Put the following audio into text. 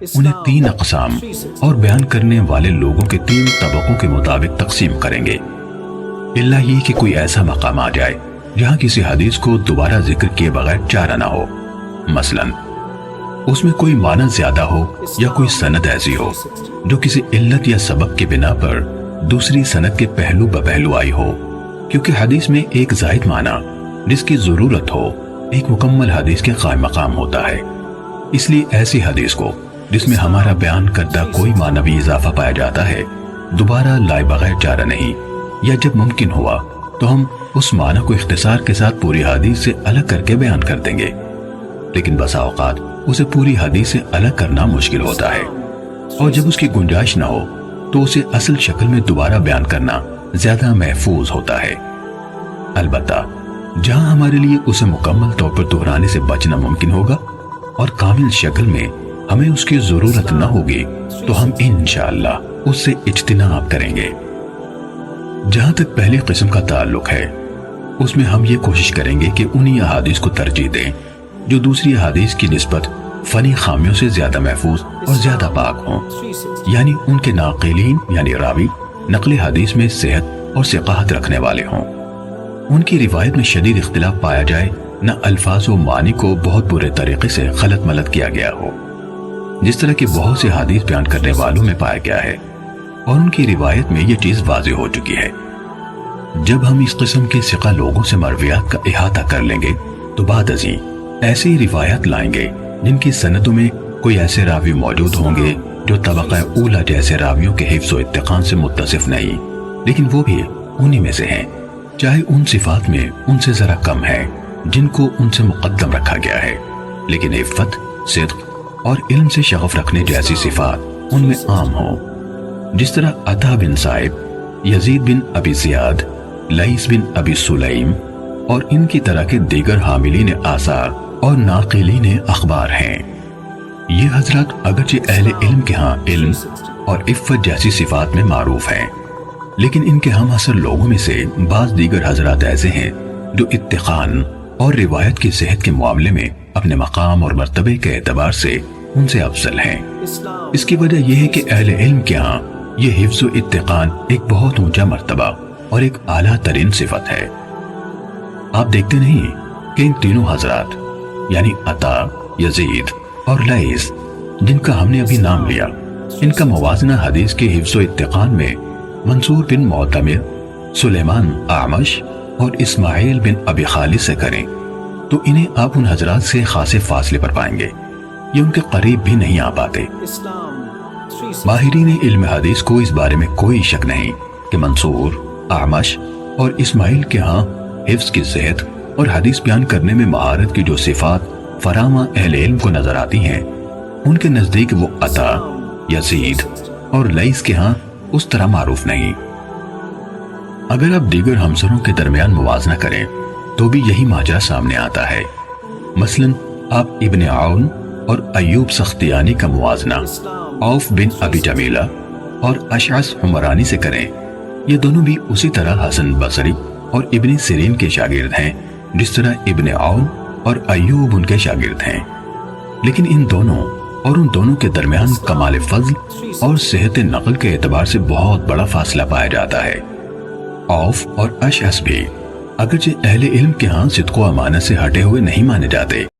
انہیں 3 اقسام اور بیان کرنے والے لوگوں کے 3 طبقوں کے مطابق تقسیم کریں گے، الا یہ کہ کوئی ایسا مقام آ جائے جہاں کسی حدیث کو دوبارہ ذکر کیے بغیر چارہ نہ ہو، مثلا اس میں کوئی معنی زیادہ ہو یا کوئی سند ایسی ہو جو کسی علت یا سبب کے بنا پر دوسری سند کے پہلو بپہلو آئی ہو، کیونکہ حدیث میں ایک زائد معنی جس کی ضرورت ہو ایک مکمل حدیث کے قائم مقام ہوتا ہے۔ اس لیے ایسی حدیث کو جس میں ہمارا بیان کردہ کوئی معنوی اضافہ پایا جاتا ہے دوبارہ لائے بغیر چارہ نہیں، یا جب ممکن ہوا تو ہم اس معنی کو اختصار کے ساتھ پوری حدیث سے الگ کر کے بیان کر دیں گے، لیکن بسا اوقات اسے پوری حدیث سے الگ کرنا مشکل ہوتا ہے، اور جب اس کی گنجائش نہ ہو تو اسے اصل شکل میں دوبارہ بیان کرنا زیادہ محفوظ ہوتا ہے۔ البتہ جہاں ہمارے لیے اسے مکمل طور پر دہرانے سے بچنا ممکن ہوگا اور کامل شکل میں ہمیں اس کی ضرورت نہ ہوگی تو ہم انشاءاللہ اس سے اجتناب کریں گے۔ جہاں تک پہلی قسم کا تعلق ہے، اس میں ہم یہ کوشش کریں گے کہ انہی احادیث کو ترجیح دیں جو دوسری احادیث کی نسبت فنی خامیوں سے زیادہ محفوظ اور زیادہ پاک ہوں، یعنی ان کے ناقلین یعنی راوی نقل حدیث میں صحت اور ثقاہت رکھنے والے ہوں، ان کی روایت میں شدید اختلاف پایا جائے، نہ الفاظ و معنی کو بہت برے طریقے سے خلط ملط کیا گیا ہو جس طرح کہ بہت سے حدیث بیان کرنے والوں میں پایا گیا ہے، اور ان کی روایت میں یہ چیز واضح ہو چکی ہے۔ جب ہم اس قسم کے ثقہ لوگوں سے مرویات کا احاطہ کر لیں گے تو بعد ازیں ایسی روایات لائیں گے جن کی سندوں میں کوئی ایسے راوی موجود ہوں گے جو طبقہ اولا جیسے راویوں کے حفظ و اتقان سے متصف نہیں، لیکن وہ بھی انہی میں سے ہیں، چاہے ان صفات میں ان سے ذرا کم ہے جن کو ان سے مقدم رکھا گیا ہے، لیکن عفت، صدق اور علم سے شغف رکھنے جیسی صفات ان میں عام ہوں، جس طرح عطا بن صائب، یزید بن ابی زیاد، لیث بن ابی سلیم اور ان کی طرح کے دیگر حاملین آثار اور ناقلین اخبار ہیں۔ یہ حضرات اگرچہ اہل علم کے ہاں علم اور عفت جیسی صفات میں معروف ہیں، لیکن ان کے ہم عصر لوگوں میں سے بعض دیگر حضرات ایسے ہیں جو اتقان اور روایت کی صحت کے معاملے میں اپنے مقام اور مرتبے کے اعتبار سے ان سے افضل ہیں۔ اس کی وجہ یہ ہے کہ اہل علم کے ہاں یہ حفظ و اتقان ایک بہت اونچا مرتبہ اور ایک اعلیٰ ترین صفت ہے۔ آپ دیکھتے نہیں کہ ان تینوں حضرات یعنی عطا، یزید اور لیث جن کا ہم نے ابھی نام لیا، ان کا موازنہ حدیث کے حفظ و اتقان میں منصور بن معتمر، سلیمان اعمش اور اسماعیل بن ابی خالد سے کریں تو انہیں آپ ان حضرات سے خاصے فاصلے پر پائیں گے، یہ ان کے قریب بھی نہیں آ پاتے۔ ماہرین علم حدیث کو اس بارے میں کوئی شک نہیں کہ منصور، اعمش اور اسماعیل کے ہاں حفظ کی صحت اور حدیث بیان کرنے میں مہارت کی جو صفات فراما اہل علم کو نظر آتی ہیں، ان کے نزدیک وہ عطا، یزید اور لیث کے ہاں اس طرح معروف نہیں۔ اگر آپ دیگر ہمسروں کے درمیان موازنہ کریں تو بھی یہی ماجرا سامنے آتا ہے۔ مثلا آپ ابن عون اور ایوب سختیانی کا موازنہ عوف بن ابی جمیلہ اور اشعث حمرانی سے کریں، یہ دونوں بھی اسی طرح حسن بصری اور ابن سیرین کے شاگرد ہیں جس طرح ابن عون اور ایوب ان کے شاگرد ہیں، لیکن ان دونوں اور ان دونوں کے درمیان کمال فضل اور صحت نقل کے اعتبار سے بہت بڑا فاصلہ پایا جاتا ہے۔ عوف اور اشعث بھی اگرچہ اہل علم کے ہاں صدق و امانت سے ہٹے ہوئے نہیں مانے جاتے،